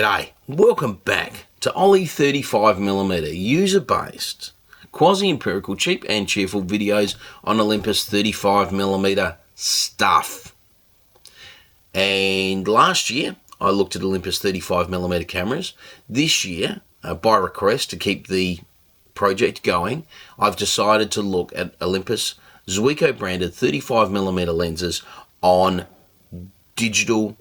G'day, welcome back to Oly35mm user-based, quasi-empirical, cheap and cheerful videos on Olympus 35mm stuff. And last year I looked at Olympus 35mm cameras. This year, by request to keep the project going, I've decided to look at Olympus Zuiko branded 35mm lenses on digital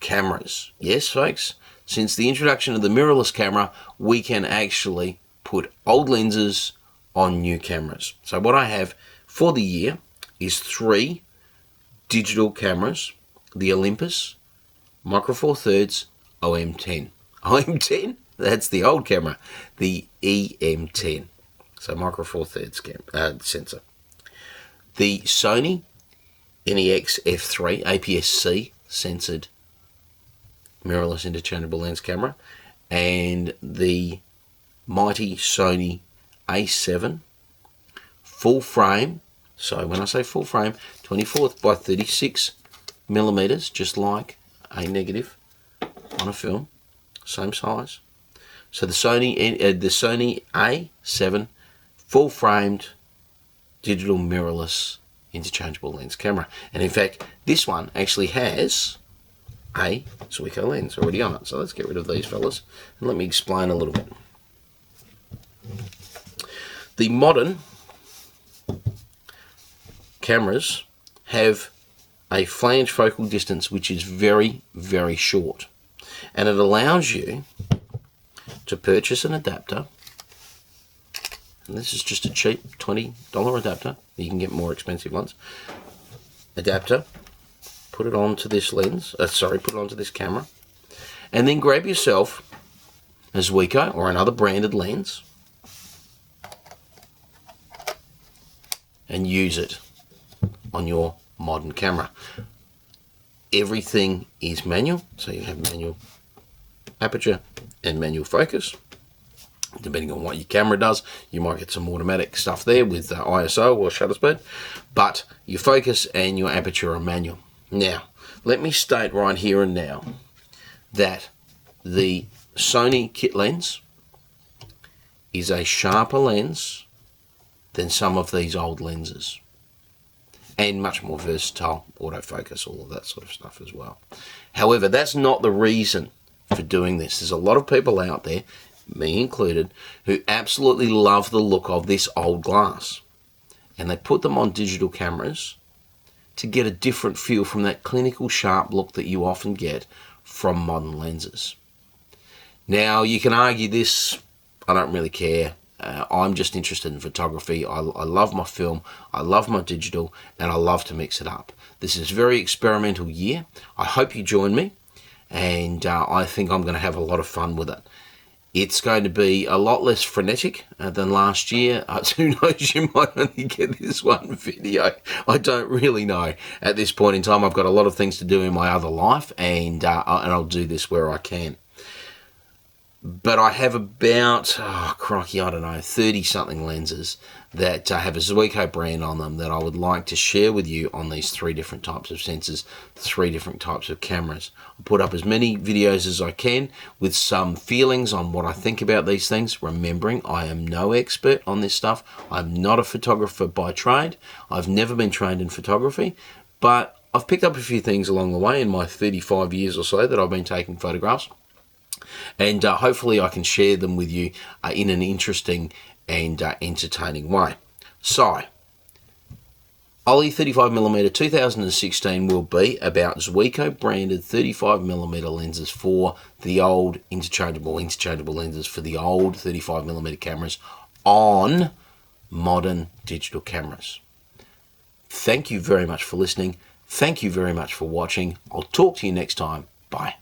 cameras. Yes, folks, since the introduction of the mirrorless camera, we can actually put old lenses on new cameras. So what I have for the year is 3 digital cameras: the Olympus Micro Four Thirds OM10. OM10? That's the old camera. The EM10. So Micro Four Thirds sensor. The Sony NEX F3 APS-C censored mirrorless interchangeable lens camera, and the mighty Sony A7 full frame. So when I say full frame, 24th by 36 millimeters, just like a negative on a film, same size. So the Sony A7 full framed digital mirrorless interchangeable lens camera, and in fact this one actually has a Zuiko lens already on it. So let's get rid of these fellas and let me explain a little bit. The modern cameras have a flange focal distance which is very, very short, and it allows you to purchase an adapter, and this is just a cheap $20 adapter. You can get more expensive ones. Adapter, put it onto this lens, put it onto this camera, and then grab yourself a Zuiko or another branded lens and use it on your modern camera. Everything is manual, so you have manual aperture and manual focus. Depending on what your camera does, you might get some automatic stuff there with ISO or shutter speed, but your focus and your aperture are manual. Now, let me state right here and now that the Sony kit lens is a sharper lens than some of these old lenses, and much more versatile, autofocus, all of that sort of stuff as well. However, that's not the reason for doing this. There's a lot of people out there, me included, who absolutely love the look of this old glass, and they put them on digital cameras to get a different feel from that clinical sharp look that you often get from modern lenses. Now, you can argue this, I don't really care. I'm just interested in photography. I love my film, I love my digital, and I love to mix it up. This is a very experimental year. I hope you join me, and I think I'm going to have a lot of fun with it. It's going to be a lot less frenetic than last year. Who knows, you might only get this one video. I don't really know. At this point in time, I've got a lot of things to do in my other life, and I'll do this where I can. But I have about, I don't know, 30-something lenses that have a Zuiko brand on them that I would like to share with you on these 3 different types of sensors, 3 different types of cameras. I'll put up as many videos as I can with some feelings on what I think about these things, remembering I am no expert on this stuff. I'm not a photographer by trade. I've never been trained in photography, but I've picked up a few things along the way in my 35 years or so that I've been taking photographs. And hopefully I can share them with you in an interesting and entertaining way. So, Oly35mm 2016 will be about Zuiko branded 35mm lenses for the old interchangeable lenses for the old 35mm cameras on modern digital cameras. Thank you very much for listening. Thank you very much for watching. I'll talk to you next time. Bye.